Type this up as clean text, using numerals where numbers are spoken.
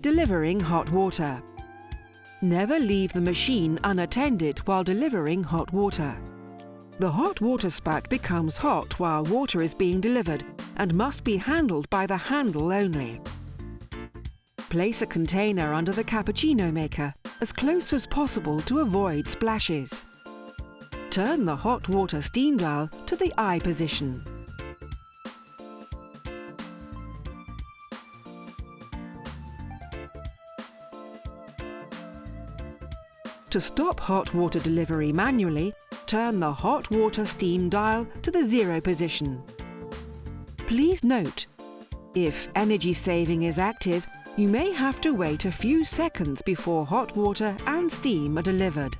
Delivering hot water. Never leave the machine unattended while delivering hot water. The hot water spout becomes hot while water is being delivered and must be handled by the handle only. Place a container under the cappuccino maker as close as possible to avoid splashes. Turn the hot water steam dial to the I position. To stop hot water delivery manually, turn the hot water steam dial to the 0 position. Please note, if energy saving is active, you may have to wait a few seconds before hot water and steam are delivered.